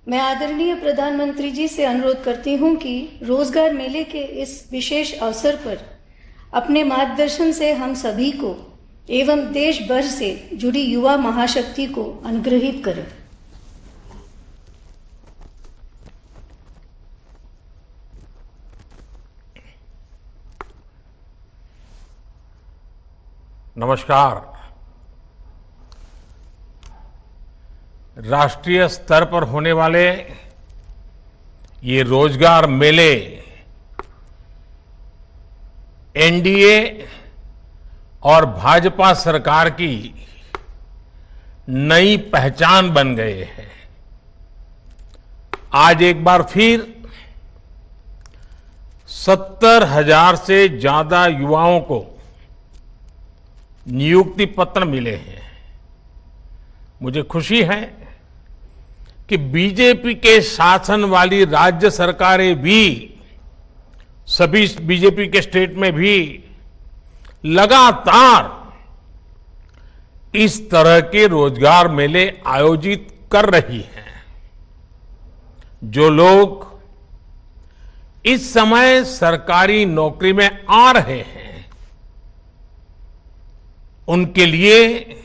मैं आदरणीय प्रधानमंत्री जी से अनुरोध करती हूं कि रोजगार मेले के इस विशेष अवसर पर अपने मार्गदर्शन से हम सभी को एवं देश भर से जुड़ी युवा महाशक्ति को अनुग्रहित करें। नमस्कार। राष्ट्रीय स्तर पर होने वाले ये रोजगार मेले एनडीए और भाजपा सरकार की नई पहचान बन गए हैं। आज एक बार फिर 70,000 से ज्यादा युवाओं को नियुक्ति पत्र मिले हैं। मुझे खुशी है कि बीजेपी के शासन वाली राज्य सरकारें भी, सभी बीजेपी के स्टेट में भी लगातार इस तरह के रोजगार मेले आयोजित कर रही हैं। जो लोग इस समय सरकारी नौकरी में आ रहे हैं उनके लिए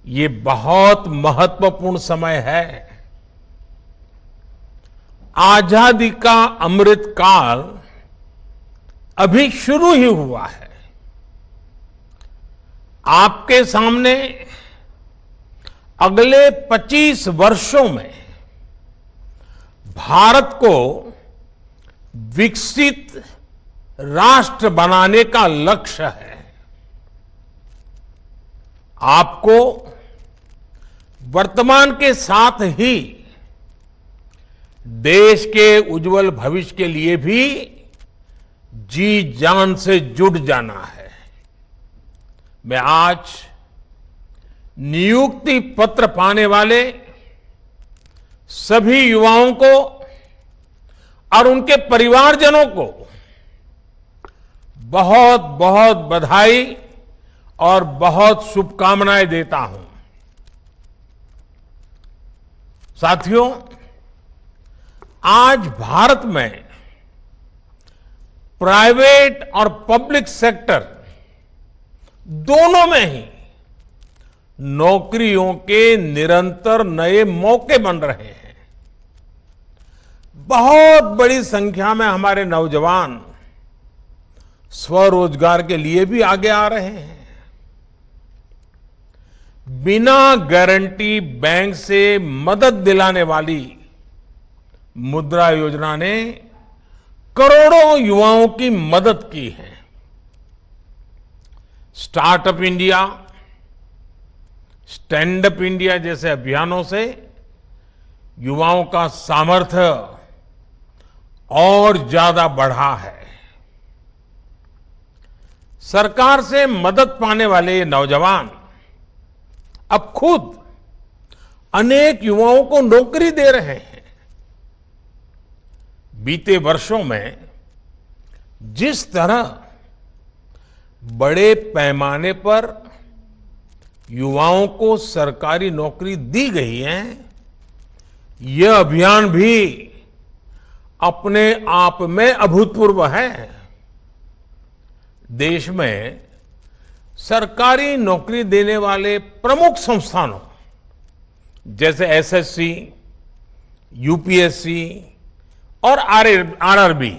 ये बहुत महत्वपूर्ण समय है। आजादी का अमृत काल अभी शुरू ही हुआ है। आपके सामने अगले 25 वर्षों में भारत को विकसित राष्ट्र बनाने का लक्ष्य है। आपको वर्तमान के साथ ही देश के उज्जवल भविष्य के लिए भी जी जान से जुट जाना है। मैं आज नियुक्ति पत्र पाने वाले सभी युवाओं को और उनके परिवारजनों को बहुत बहुत बधाई और बहुत शुभकामनाएं देता हूं। साथियों, आज भारत में प्राइवेट और पब्लिक सेक्टर दोनों में ही नौकरियों के निरंतर नए मौके बन रहे हैं। बहुत बड़ी संख्या में हमारे नौजवान स्वरोजगार के लिए भी आगे आ रहे हैं। बिना गारंटी बैंक से मदद दिलाने वाली मुद्रा योजना ने करोड़ों युवाओं की मदद की है। Startup India, stand up India जैसे अभियानों से युवाओं का सामर्थ्य और ज्यादा बढ़ा है। सरकार से मदद पाने वाले ये नौजवान अब खुद अनेक युवाओं को नौकरी दे रहे हैं। बीते वर्षों में जिस तरह बड़े पैमाने पर युवाओं को सरकारी नौकरी दी गई है, यह अभियान भी अपने आप में अभूतपूर्व है। देश में सरकारी नौकरी देने वाले प्रमुख संस्थानों जैसे एसएससी, यूपीएससी और आरआरबी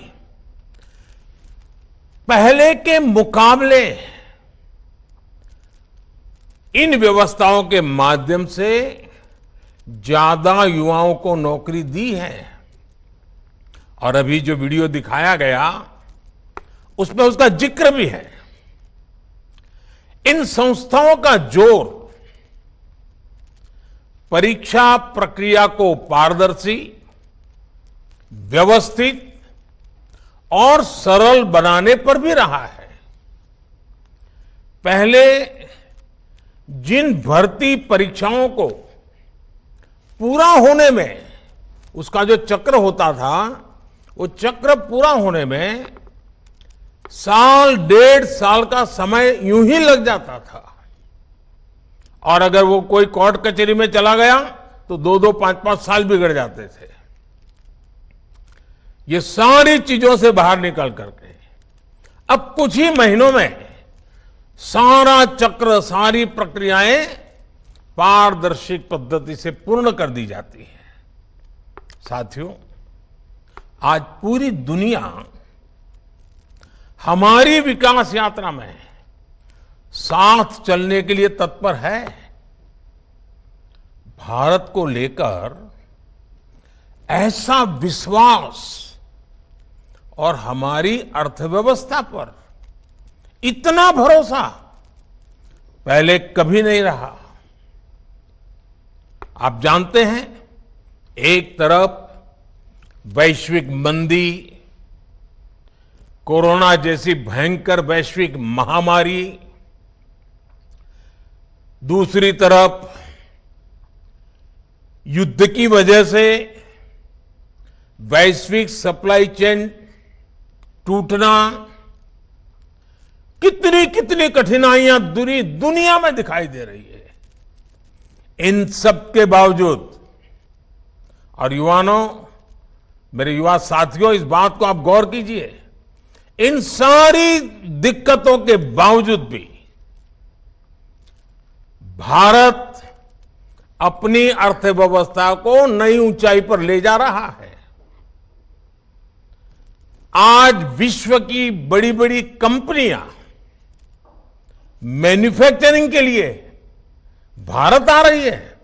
पहले के मुकाबले इन व्यवस्थाओं के माध्यम से ज्यादा युवाओं को नौकरी दी है। और अभी जो वीडियो दिखाया गया उसमें उसका जिक्र भी है। इन संस्थाओं का जोर परीक्षा प्रक्रिया को पारदर्शी, व्यवस्थित और सरल बनाने पर भी रहा है। पहले जिन भर्ती परीक्षाओं को पूरा होने में उसका जो चक्र होता था, वो चक्र पूरा होने में साल, 1.5 साल का समय यूं ही लग जाता था। और अगर वो कोई कोर्ट कचहरी में चला गया तो 2-2, 5-5 साल बिगड़ जाते थे। ये सारी चीजों से बाहर निकल करके अब कुछ ही महीनों में सारा चक्र, सारी प्रक्रियाएं पारदर्शी पद्धति से पूर्ण कर दी जाती है। साथियों, आज पूरी दुनिया हमारी विकास यात्रा में साथ चलने के लिए तत्पर है। भारत को लेकर ऐसा विश्वास और हमारी अर्थव्यवस्था पर इतना भरोसा पहले कभी नहीं रहा। आप जानते हैं, एक तरफ वैश्विक मंदी, कोरोना जैसी भयंकर वैश्विक महामारी, दूसरी तरफ युद्ध की वजह से वैश्विक सप्लाई चेन टूटना, कितनी कितनी कठिनाइयां पूरी दुनिया में दिखाई दे रही है। इन सब के बावजूद, और युवानों, मेरे युवा साथियों, इस बात को आप गौर कीजिए, इन सारी दिक्कतों के बावजूद भी भारत अपनी अर्थव्यवस्था को नई ऊंचाई पर ले जा रहा है। आज विश्व की बड़ी बड़ी कंपनियां मैन्युफैक्चरिंग के लिए भारत आ रही है।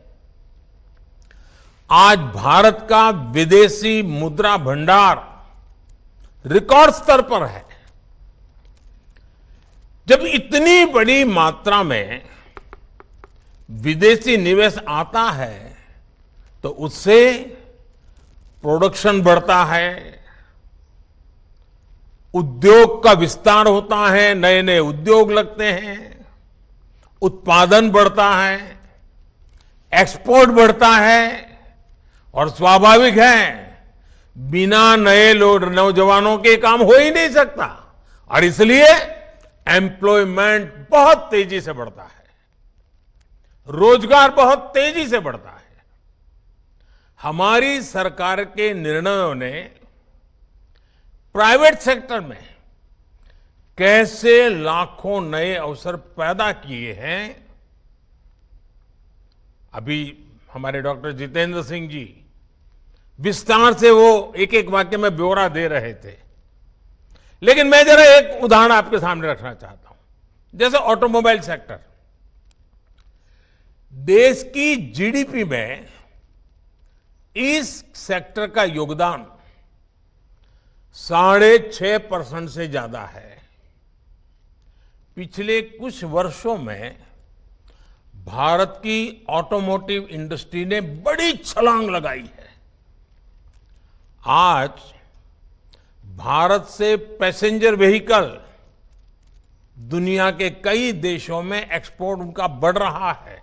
आज भारत का विदेशी मुद्रा भंडार रिकॉर्ड स्तर पर है। जब इतनी बड़ी मात्रा में विदेशी निवेश आता है तो उससे प्रोडक्शन बढ़ता है, उद्योग का विस्तार होता है, नए नए उद्योग लगते हैं, उत्पादन बढ़ता है, एक्सपोर्ट बढ़ता है, और स्वाभाविक है बिना नए नौजवानों के काम हो ही नहीं सकता, और इसलिए एम्प्लॉयमेंट बहुत तेजी से बढ़ता है, रोजगार बहुत तेजी से बढ़ता है। हमारी सरकार के निर्णयों ने प्राइवेट सेक्टर में कैसे लाखों नए अवसर पैदा किए हैं। अभी हमारे डॉक्टर जितेंद्र सिंह जी विस्तार से वो एक एक वाक्य में ब्यौरा दे रहे थे, लेकिन मैं जरा एक उदाहरण आपके सामने रखना चाहता हूं। जैसे ऑटोमोबाइल सेक्टर, देश की जीडीपी में इस सेक्टर का योगदान 6.5% से ज्यादा है। पिछले कुछ वर्षों में भारत की ऑटोमोटिव इंडस्ट्री ने बड़ी छलांग लगाई है। आज भारत से पैसेंजर व्हीकल दुनिया के कई देशों में एक्सपोर्ट उनका बढ़ रहा है।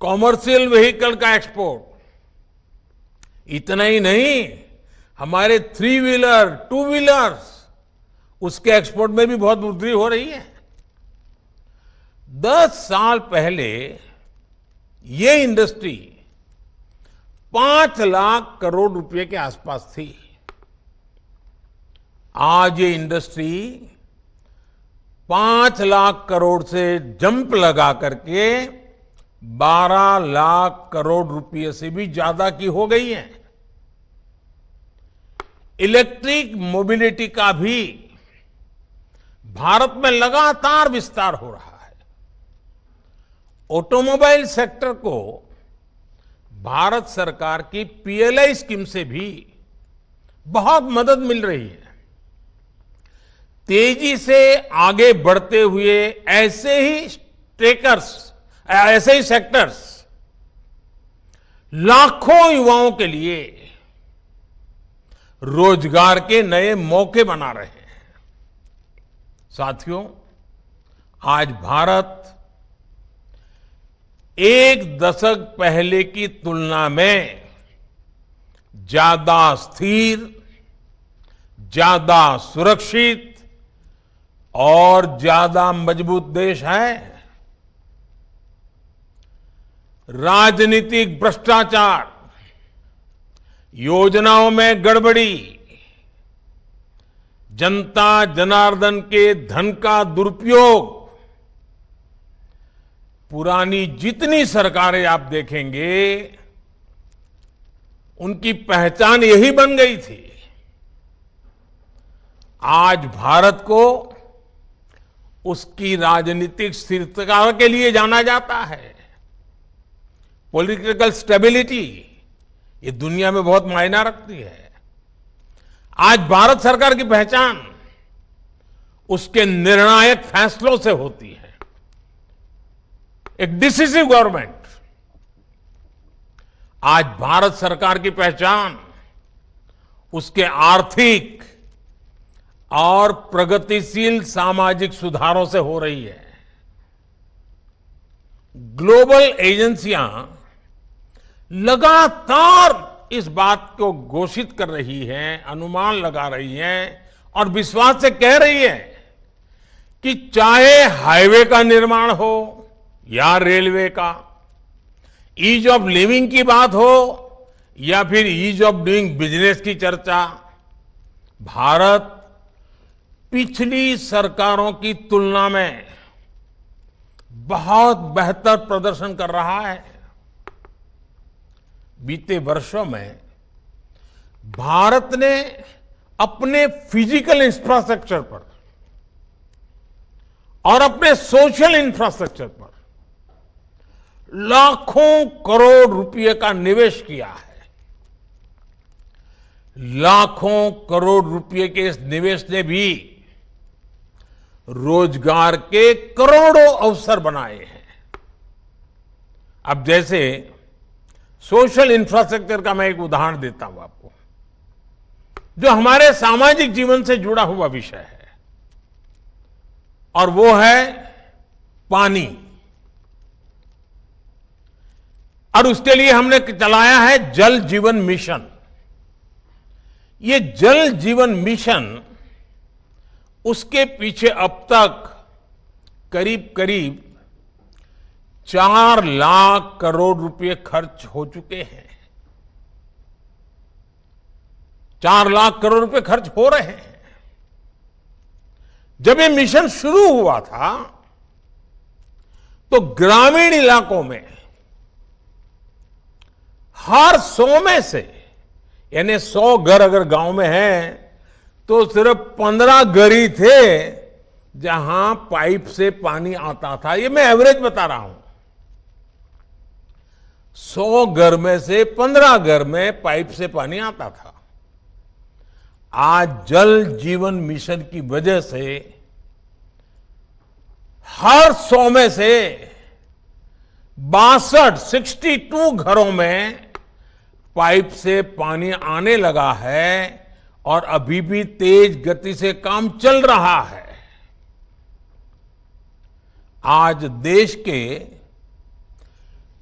कॉमर्शियल व्हीकल का एक्सपोर्ट, इतना ही नहीं, हमारे 3 व्हीलर, 2 व्हीलर्स, उसके एक्सपोर्ट में भी बहुत वृद्धि हो रही है। 10 साल पहले ये इंडस्ट्री 5 लाख करोड़ रुपए के आसपास थी। आज ये इंडस्ट्री 5 लाख करोड़ से जंप लगा करके 12 लाख करोड़ रुपए से भी ज्यादा की हो गई है। इलेक्ट्रिक मोबिलिटी का भी भारत में लगातार विस्तार हो रहा है। ऑटोमोबाइल सेक्टर को भारत सरकार की पीएलआई स्कीम से भी बहुत मदद मिल रही है। तेजी से आगे बढ़ते हुए ऐसे ही सेक्टर्स लाखों युवाओं के लिए रोजगार के नए मौके बना रहे हैं। साथियों, आज भारत एक दशक पहले की तुलना में ज्यादा स्थिर, ज्यादा सुरक्षित और ज्यादा मजबूत देश है। राजनीतिक भ्रष्टाचार, योजनाओं में गड़बड़ी, जनता जनार्दन के धन का दुरुपयोग, पुरानी जितनी सरकारें आप देखेंगे उनकी पहचान यही बन गई थी। आज भारत को उसकी राजनीतिक स्थिरता के लिए जाना जाता है। पॉलिटिकल स्टेबिलिटी ये दुनिया में बहुत मायना रखती है। आज भारत सरकार की पहचान उसके निर्णायक फैसलों से होती है। एक डिसिसिव गवर्नमेंट। आज भारत सरकार की पहचान उसके आर्थिक और प्रगतिशील सामाजिक सुधारों से हो रही है। ग्लोबल एजेंसियां लगातार इस बात को घोषित कर रही हैं, अनुमान लगा रही हैं और विश्वास से कह रही है कि चाहे हाईवे का निर्माण हो या रेलवे का, ईज ऑफ लिविंग की बात हो या फिर ईज ऑफ डूइंग बिजनेस की चर्चा, भारत पिछली सरकारों की तुलना में बहुत बेहतर प्रदर्शन कर रहा है। बीते वर्षों में भारत ने अपने फिजिकल इंफ्रास्ट्रक्चर पर और अपने सोशल इंफ्रास्ट्रक्चर पर लाखों करोड़ रुपए का निवेश किया है। लाखों करोड़ रुपए के इस निवेश ने भी रोजगार के करोड़ों अवसर बनाए हैं। अब जैसे सोशल इंफ्रास्ट्रक्चर का मैं एक उदाहरण देता हूं आपको, जो हमारे सामाजिक जीवन से जुड़ा हुआ विषय है, और वो है पानी। और उसके लिए हमने चलाया है जल जीवन मिशन। ये जल जीवन मिशन, उसके पीछे अब तक करीब करीब 4 लाख करोड़ रुपए खर्च हो चुके हैं। 4 लाख करोड़ रुपए खर्च हो रहे हैं। जब ये मिशन शुरू हुआ था तो ग्रामीण इलाकों में हर 100 में से, यानी 100 घर अगर गांव में हैं तो सिर्फ 15 घर ही थे जहां पाइप से पानी आता था। ये मैं एवरेज बता रहा हूं। 100 घर में से 15 घर में पाइप से पानी आता था। आज जल जीवन मिशन की वजह से हर 100 में से 62 घरों में पाइप से पानी आने लगा है और अभी भी तेज गति से काम चल रहा है। आज देश के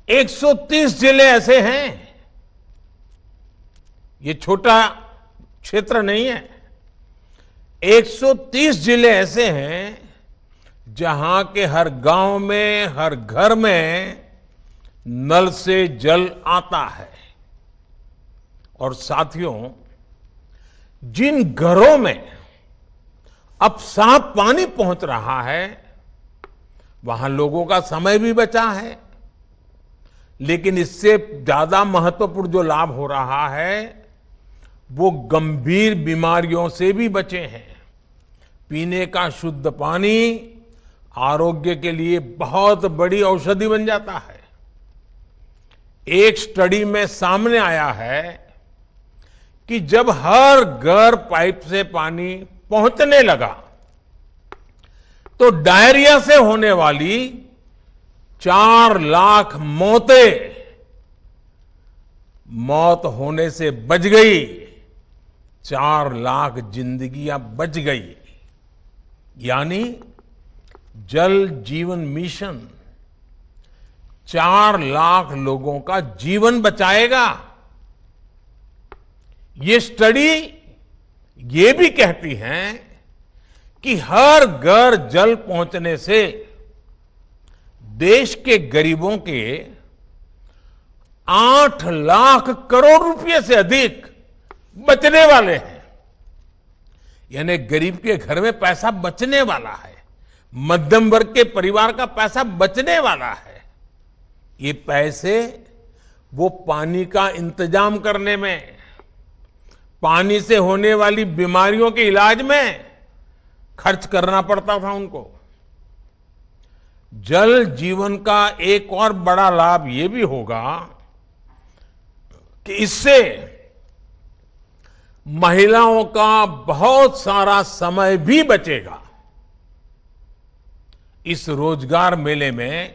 130 जिले ऐसे हैं, ये छोटा क्षेत्र नहीं है, 130 जिले ऐसे हैं जहां के हर गांव में, हर घर में नल से जल आता है। और साथियों, जिन घरों में अब साफ पानी पहुंच रहा है वहां लोगों का समय भी बचा है, लेकिन इससे ज्यादा महत्वपूर्ण जो लाभ हो रहा है वो गंभीर बीमारियों से भी बचे हैं। पीने का शुद्ध पानी आरोग्य के लिए बहुत बड़ी औषधि बन जाता है। एक स्टडी में सामने आया है कि जब हर घर पाइप से पानी पहुंचने लगा तो डायरिया से होने वाली 4 लाख मौत होने से बच गई। 4 लाख जिंदगियां बच गई। यानी जल जीवन मिशन 4 लाख लोगों का जीवन बचाएगा। ये स्टडी ये भी कहती है कि हर घर जल पहुंचने से देश के गरीबों के 8 लाख करोड़ रुपए से अधिक बचने वाले हैं। यानी गरीब के घर में पैसा बचने वाला है, मध्यम वर्ग के परिवार का पैसा बचने वाला है। ये पैसे वो पानी का इंतजाम करने में, पानी से होने वाली बीमारियों के इलाज में खर्च करना पड़ता था उनको। जल जीवन का एक और बड़ा लाभ ये भी होगा कि इससे महिलाओं का बहुत सारा समय भी बचेगा। इस रोजगार मेले में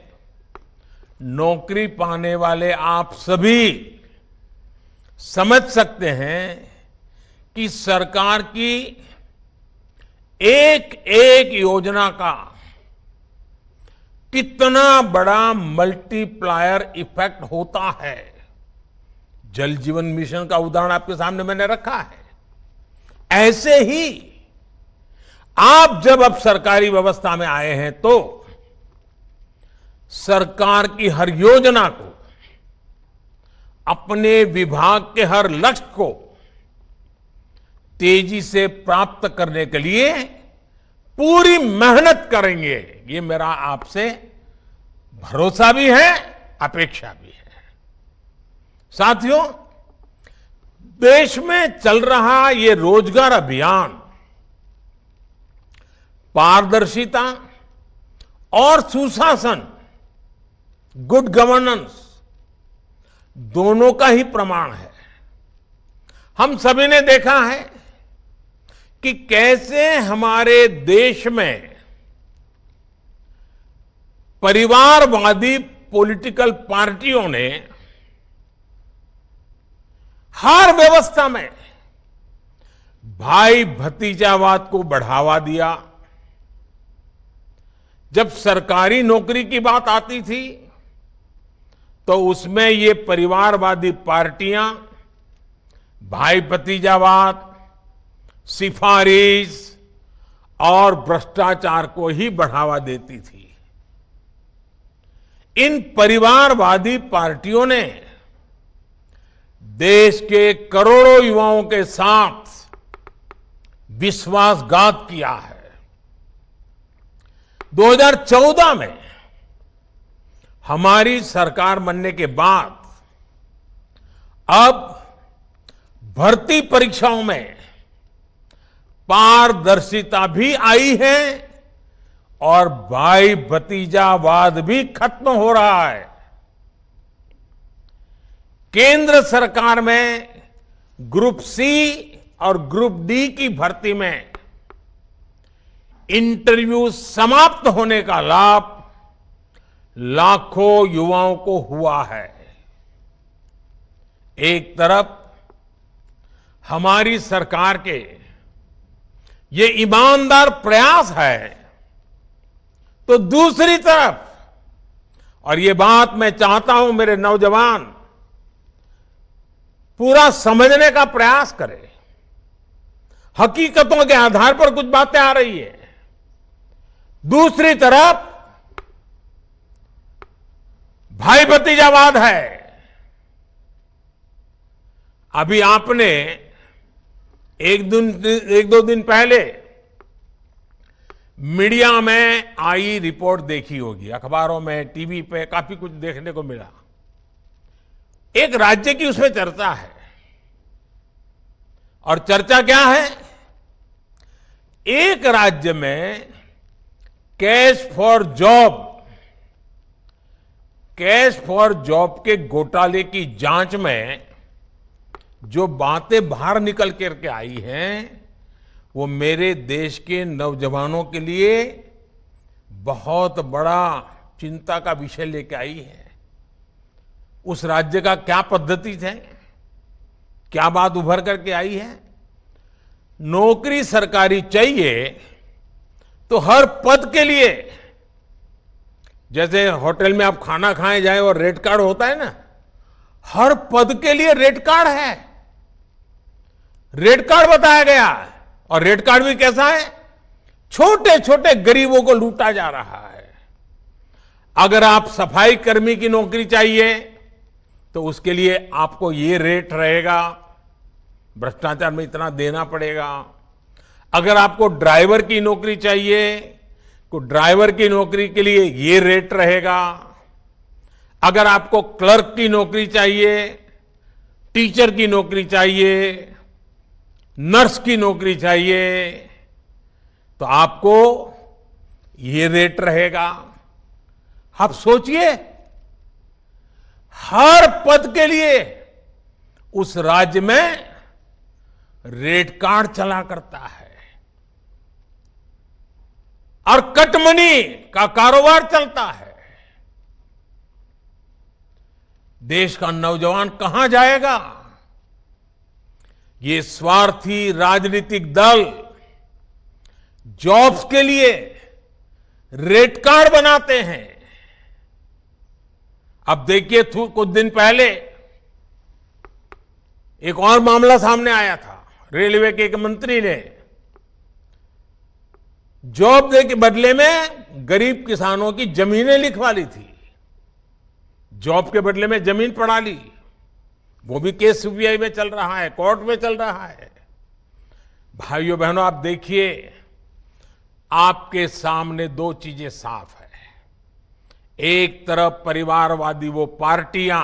नौकरी पाने वाले आप सभी समझ सकते हैं कि सरकार की एक एक योजना का कितना बड़ा मल्टीप्लायर इफेक्ट होता है। जल जीवन मिशन का उदाहरण आपके सामने मैंने रखा है। ऐसे ही आप जब अब सरकारी व्यवस्था में आए हैं तो सरकार की हर योजना को, अपने विभाग के हर लक्ष्य को तेजी से प्राप्त करने के लिए पूरी मेहनत करेंगे। ये मेरा आपसे भरोसा भी है, अपेक्षा भी है। साथियों, देश में चल रहा ये रोजगार अभियान पारदर्शिता और सुशासन, गुड गवर्नेंस दोनों का ही प्रमाण है। हम सभी ने देखा है कि कैसे हमारे देश में परिवारवादी पॉलिटिकल पार्टियों ने हर व्यवस्था में भाई भतीजावाद को बढ़ावा दिया। जब सरकारी नौकरी की बात आती थी तो उसमें ये परिवारवादी पार्टियां भाई भतीजावाद, सिफारिश और भ्रष्टाचार को ही बढ़ावा देती थी। इन परिवारवादी पार्टियों ने देश के करोड़ों युवाओं के साथ विश्वासघात किया है। 2014 में हमारी सरकार बनने के बाद अब भर्ती परीक्षाओं में पारदर्शिता भी आई है और भाई भतीजावाद भी खत्म हो रहा है। केंद्र सरकार में ग्रुप सी और ग्रुप डी की भर्ती में इंटरव्यू समाप्त होने का लाभ लाखों युवाओं को हुआ है। एक तरफ हमारी सरकार के ये ईमानदार प्रयास है तो दूसरी तरफ, और ये बात मैं चाहता हूं मेरे नौजवान पूरा समझने का प्रयास करें, हकीकतों के आधार पर कुछ बातें आ रही है। दूसरी तरफ भाई भतीजावाद है। अभी आपने एक दो दिन पहले मीडिया में आई रिपोर्ट देखी होगी, अखबारों में, टीवी पे काफी कुछ देखने को मिला। एक राज्य की उसमें चर्चा है और चर्चा क्या है? एक राज्य में कैश फॉर जॉब के घोटाले की जांच में जो बातें बाहर निकल करके आई हैं वो मेरे देश के नौजवानों के लिए बहुत बड़ा चिंता का विषय लेके आई है। उस राज्य का क्या पद्धति है, क्या बात उभर करके आई है? नौकरी सरकारी चाहिए तो हर पद के लिए, जैसे होटल में आप खाना खाए जाए और रेट कार्ड होता है ना, हर पद के लिए रेट कार्ड है। रेट कार्ड बताया गया और रेट कार्ड भी कैसा है? छोटे छोटे गरीबों को लूटा जा रहा है। अगर आप सफाई कर्मी की नौकरी चाहिए तो उसके लिए आपको ये रेट रहेगा, भ्रष्टाचार में इतना देना पड़ेगा। अगर आपको ड्राइवर की नौकरी चाहिए तो ड्राइवर की नौकरी के लिए ये रेट रहेगा। अगर आपको क्लर्क की नौकरी चाहिए, टीचर की नौकरी चाहिए, नर्स की नौकरी चाहिए, तो आपको ये रेट रहेगा। आप सोचिए, हर पद के लिए उस राज्य में रेट कार्ड चला करता है और कटमनी का कारोबार चलता है। देश का नौजवान कहां जाएगा? ये स्वार्थी राजनीतिक दल जॉब्स के लिए रेट कार्ड बनाते हैं। अब देखिए, कुछ दिन पहले एक और मामला सामने आया था। रेलवे के एक मंत्री ने जॉब दे के बदले में गरीब किसानों की जमीनें लिखवा ली थी। जॉब के बदले में जमीन पड़ा ली। वो भी केस सीबीआई में चल रहा है, कोर्ट में चल रहा है। भाइयों बहनों, आप देखिए, आपके सामने दो चीजें साफ है। एक तरफ परिवारवादी वो पार्टियां,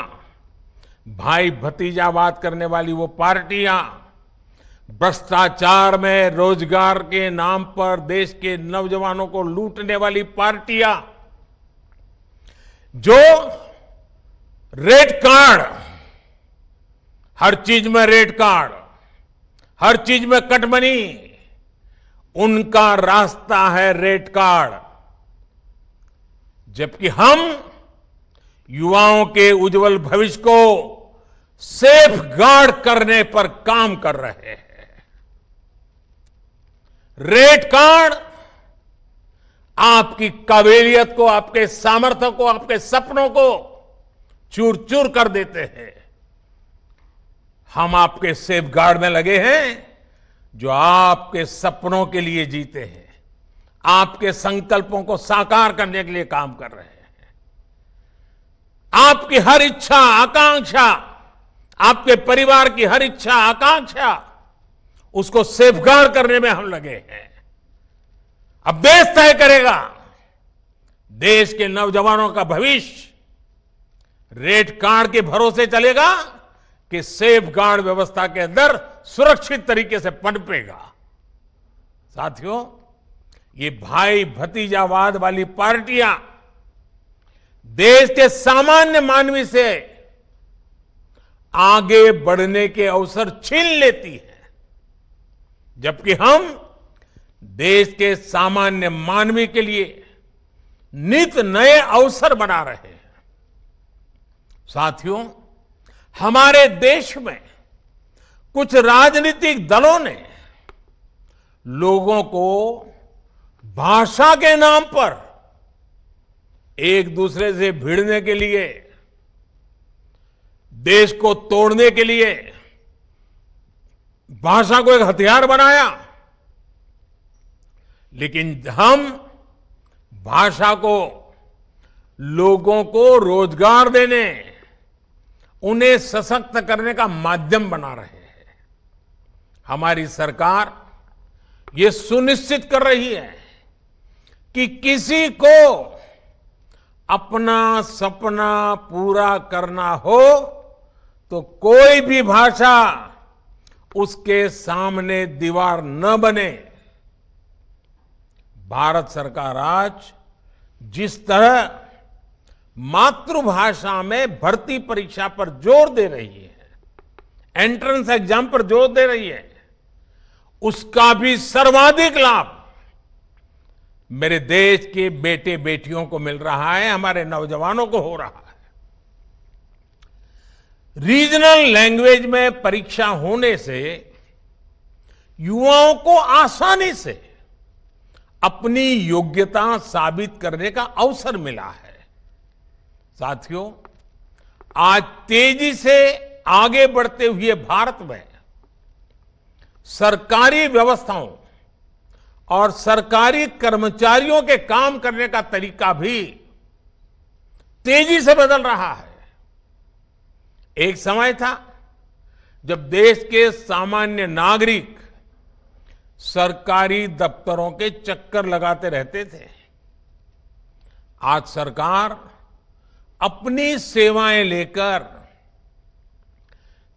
भाई भतीजावाद करने वाली वो पार्टियां, भ्रष्टाचार में रोजगार के नाम पर देश के नौजवानों को लूटने वाली पार्टियां, जो रेट कार्ड, हर चीज में रेट कार्ड, हर चीज में कटमनी, उनका रास्ता है रेट कार्ड। जबकि हम युवाओं के उज्जवल भविष्य को सेफ गार्ड करने पर काम कर रहे हैं। रेट कार्ड आपकी काबिलियत को, आपके सामर्थ्य को, आपके सपनों को चूर चूर कर देते हैं। हम आपके सेफ गार्ड में लगे हैं, जो आपके सपनों के लिए जीते हैं, आपके संकल्पों को साकार करने के लिए काम कर रहे हैं। आपकी हर इच्छा आकांक्षा, आपके परिवार की हर इच्छा आकांक्षा, उसको सेफगार्ड करने में हम लगे हैं। अब देश तय करेगा देश के नौजवानों का भविष्य रेट कार्ड के भरोसे चलेगा कि सेफगार्ड व्यवस्था के अंदर सुरक्षित तरीके से पनपेगा। साथियों, ये भाई भतीजावाद वाली पार्टियां देश के सामान्य मानवी से आगे बढ़ने के अवसर छीन लेती है, जबकि हम देश के सामान्य मानवी के लिए नित नए अवसर बना रहे हैं। साथियों, हमारे देश में कुछ राजनीतिक दलों ने लोगों को भाषा के नाम पर एक दूसरे से भिड़ने के लिए, देश को तोड़ने के लिए भाषा को एक हथियार बनाया। लेकिन हम भाषा को लोगों को रोजगार देने, उन्हें सशक्त करने का माध्यम बना रहे हैं। हमारी सरकार ये सुनिश्चित कर रही है कि किसी को अपना सपना पूरा करना हो तो कोई भी भाषा उसके सामने दीवार न बने। भारत सरकार आज जिस तरह मातृभाषा में भर्ती परीक्षा पर जोर दे रही है, एंट्रेंस एग्जाम पर जोर दे रही है, उसका भी सर्वाधिक लाभ मेरे देश के बेटे बेटियों को मिल रहा है, हमारे नौजवानों को हो रहा है। रीजनल लैंग्वेज में परीक्षा होने से युवाओं को आसानी से अपनी योग्यता साबित करने का अवसर मिला है। साथियों, आज तेजी से आगे बढ़ते हुए भारत में सरकारी व्यवस्थाओं और सरकारी कर्मचारियों के काम करने का तरीका भी तेजी से बदल रहा है। एक समय था जब देश के सामान्य नागरिक सरकारी दफ्तरों के चक्कर लगाते रहते थे। आज सरकार अपनी सेवाएं लेकर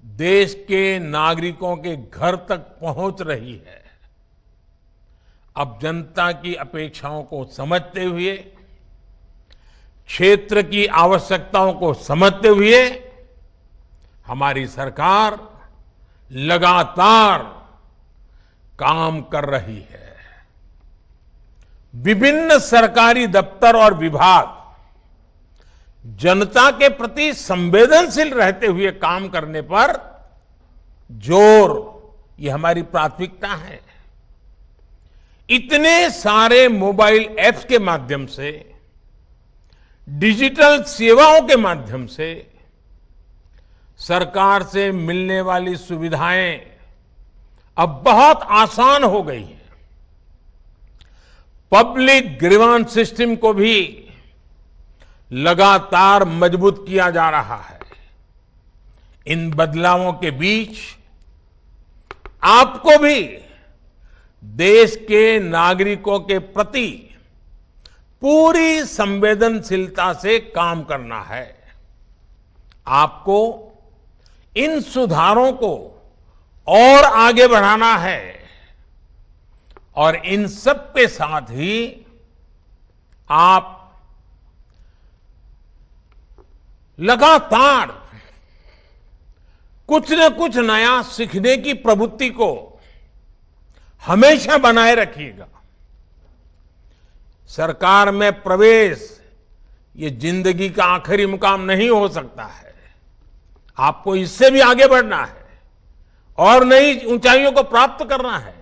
देश के नागरिकों के घर तक पहुंच रही है। अब जनता की अपेक्षाओं को समझते हुए, क्षेत्र की आवश्यकताओं को समझते हुए हमारी सरकार लगातार काम कर रही है। विभिन्न सरकारी दफ्तर और विभाग जनता के प्रति संवेदनशील रहते हुए काम करने पर जोर, ये हमारी प्राथमिकता है। इतने सारे मोबाइल ऐप्स के माध्यम से, डिजिटल सेवाओं के माध्यम से सरकार से मिलने वाली सुविधाएं अब बहुत आसान हो गई है। पब्लिक ग्रीवांस सिस्टम को भी लगातार मजबूत किया जा रहा है। इन बदलावों के बीच आपको भी देश के नागरिकों के प्रति पूरी संवेदनशीलता से काम करना है। आपको इन सुधारों को और आगे बढ़ाना है और इन सब के साथ ही आप लगातार कुछ न कुछ नया सीखने की प्रवृत्ति को हमेशा बनाए रखिएगा। सरकार में प्रवेश ये जिंदगी का आखिरी मुकाम नहीं हो सकता है। आपको इससे भी आगे बढ़ना है और नई ऊंचाइयों को प्राप्त करना है।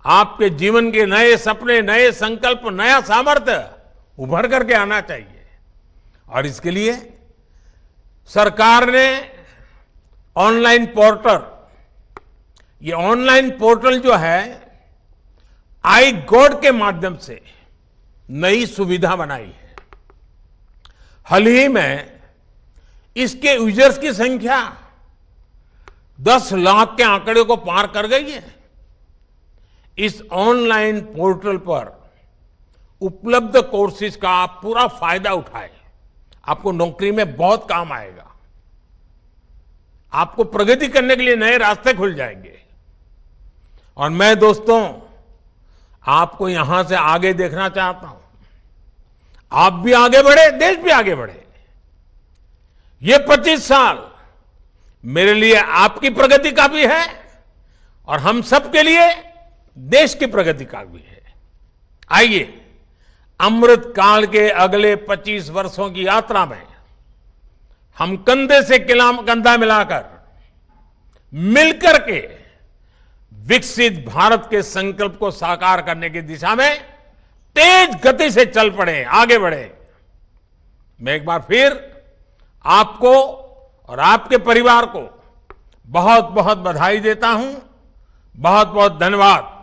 आपके जीवन के नए सपने, नए संकल्प, नया सामर्थ्य उभर करके आना चाहिए। और इसके लिए सरकार ने ऑनलाइन पोर्टल, ये ऑनलाइन पोर्टल जो है आई गॉड के माध्यम से नई सुविधा बनाई है। हाल ही में इसके यूजर्स की संख्या 10 लाख के आंकड़े को पार कर गई है। इस ऑनलाइन पोर्टल पर उपलब्ध कोर्सेज का आप पूरा फायदा उठाएं। आपको नौकरी में बहुत काम आएगा। आपको प्रगति करने के लिए नए रास्ते खुल जाएंगे। और मैं दोस्तों आपको यहां से आगे देखना चाहता हूं। आप भी आगे बढ़े, देश भी आगे बढ़े। ये 25 साल मेरे लिए आपकी प्रगति का भी है और हम सब के लिए देश की प्रगति का भी है। आइए अमृत काल के अगले 25 वर्षों की यात्रा में हम कंधे से कंधा मिलाकर मिलकर के विकसित भारत के संकल्प को साकार करने की दिशा में तेज गति से चल पड़े, आगे बढ़े। मैं एक बार फिर आपको और आपके परिवार को बहुत बहुत बधाई देता हूं। बहुत बहुत धन्यवाद।